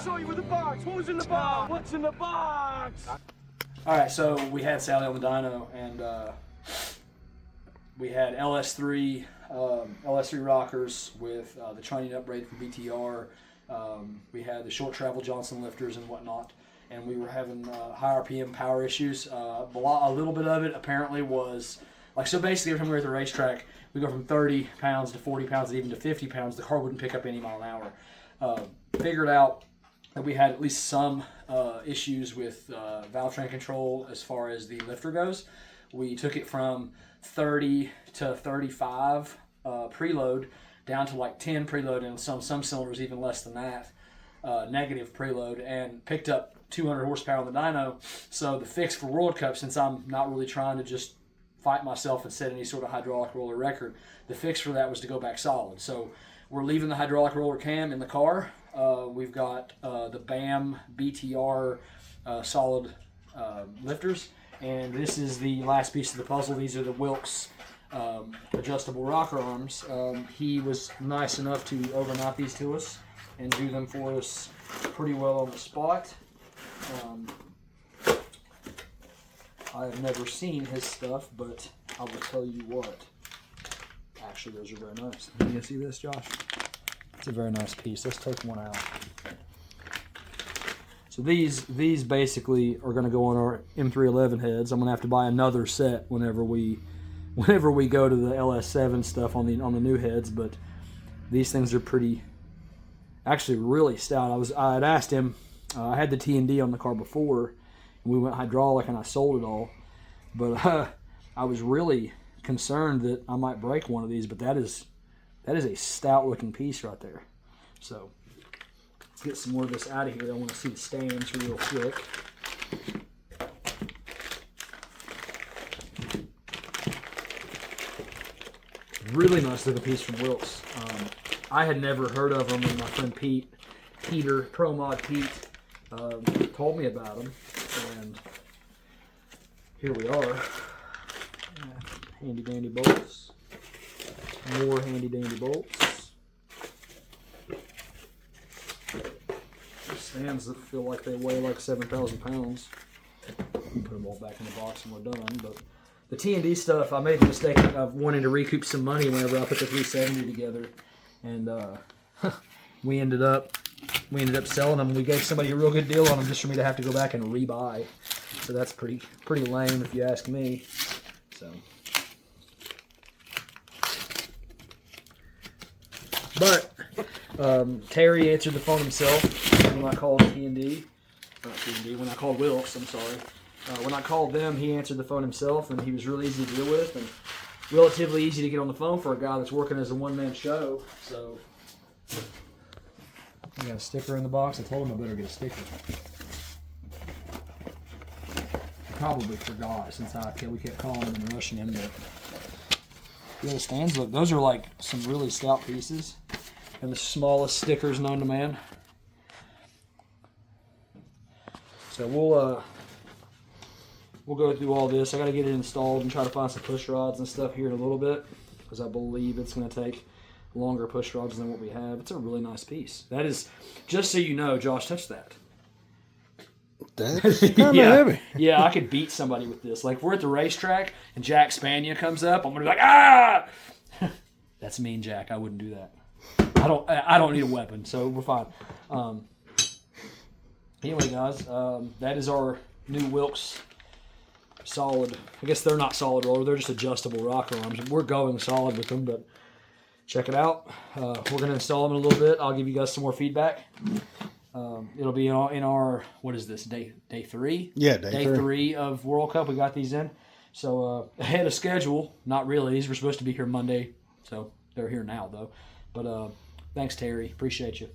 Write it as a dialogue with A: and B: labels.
A: saw you with the box. What was in the box? What's in the box?
B: All right, so we had Sally on the dyno, and we had LS3 rockers with the training upgrade from BTR. We had the short travel Johnson lifters and whatnot, and we were having high RPM power issues. A little bit of it apparently was so basically every time we were at the racetrack, we go from 30 pounds to 40 pounds and even to 50 pounds. The car wouldn't pick up any mile an hour. Figured out that we had at least some issues with valve train control as far as the lifter goes. We took it from 30 to 35 preload down to like 10 preload, and some cylinders even less than that, negative preload, and picked up 200 horsepower on the dyno. So the fix for World Cup, since I'm not really trying to just fight myself and set any sort of hydraulic roller record, the fix for that was to go back solid. So we're leaving the hydraulic roller cam in the car. We've got the BAM BTR solid lifters, and this is the last piece of the puzzle. These are the Wilkes adjustable rocker arms. He was nice enough to overnight these to us and do them for us pretty well on the spot. I have never seen his stuff, but I will tell you what. Actually, those are very nice. You can see this, Josh? It's a very nice piece. Let's take one out. So these basically are going to go on our M311 heads. I'm going to have to buy another set whenever we go to the LS7 stuff on the new heads. But these things are actually really stout. I had asked him. I had the T&D on the car before, and we went hydraulic, and I sold it all. But I was really concerned that I might break one of these. But that is a stout-looking piece right there. So let's get some more of this out of here. I want to see the stands real quick. Really nice looking piece from Wilkes. I had never heard of them, and my friend Peter, Pro Mod Pete, told me about them, and here we are. Handy dandy bolts. More handy dandy bolts. These stands that feel like they weigh like 7,000 pounds. We put them all back in the box and we're done. But the T&D stuff, I made the mistake of wanting to recoup some money whenever I put the 370 together, and we ended up selling them. We gave somebody a real good deal on them just for me to have to go back and rebuy. So that's pretty lame if you ask me. So. But Terry answered the phone himself when I called T&D. Not T&D, when I called Wilkes, I'm sorry. When I called them, he answered the phone himself, and he was really easy to deal with, and relatively easy to get on the phone for a guy that's working as a one-man show. So, I got a sticker in the box. I told him I better get a sticker. I probably forgot since we kept calling him and rushing him. But yeah, the stands look, those are like some really stout pieces, and the smallest stickers known to man. So we'll go through all this. I got to get it installed and try to find some push rods and stuff here in a little bit, because I believe it's going to take longer push rods than what we have. It's a really nice piece. That is, just so you know, Josh, touch that.
C: That's kind of heavy.
B: Yeah, I could beat somebody with this. Like, if we're at the racetrack and Jack Spania comes up, I'm going to be like, ah! That's mean, Jack. I wouldn't do that. I don't need a weapon, so we're fine. Anyway, guys, that is our new Wilkes solid. I guess they're not solid roller. They're just adjustable rocker arms. We're going solid with them, but check it out. We're going to install them in a little bit. I'll give you guys some more feedback. It'll be in our what is this, day 3?
C: Yeah,
B: day 3 of World Cup. We got these in. So ahead of schedule. Not really. These were supposed to be here Monday, so they're here now, though. But thanks, Terry. Appreciate you.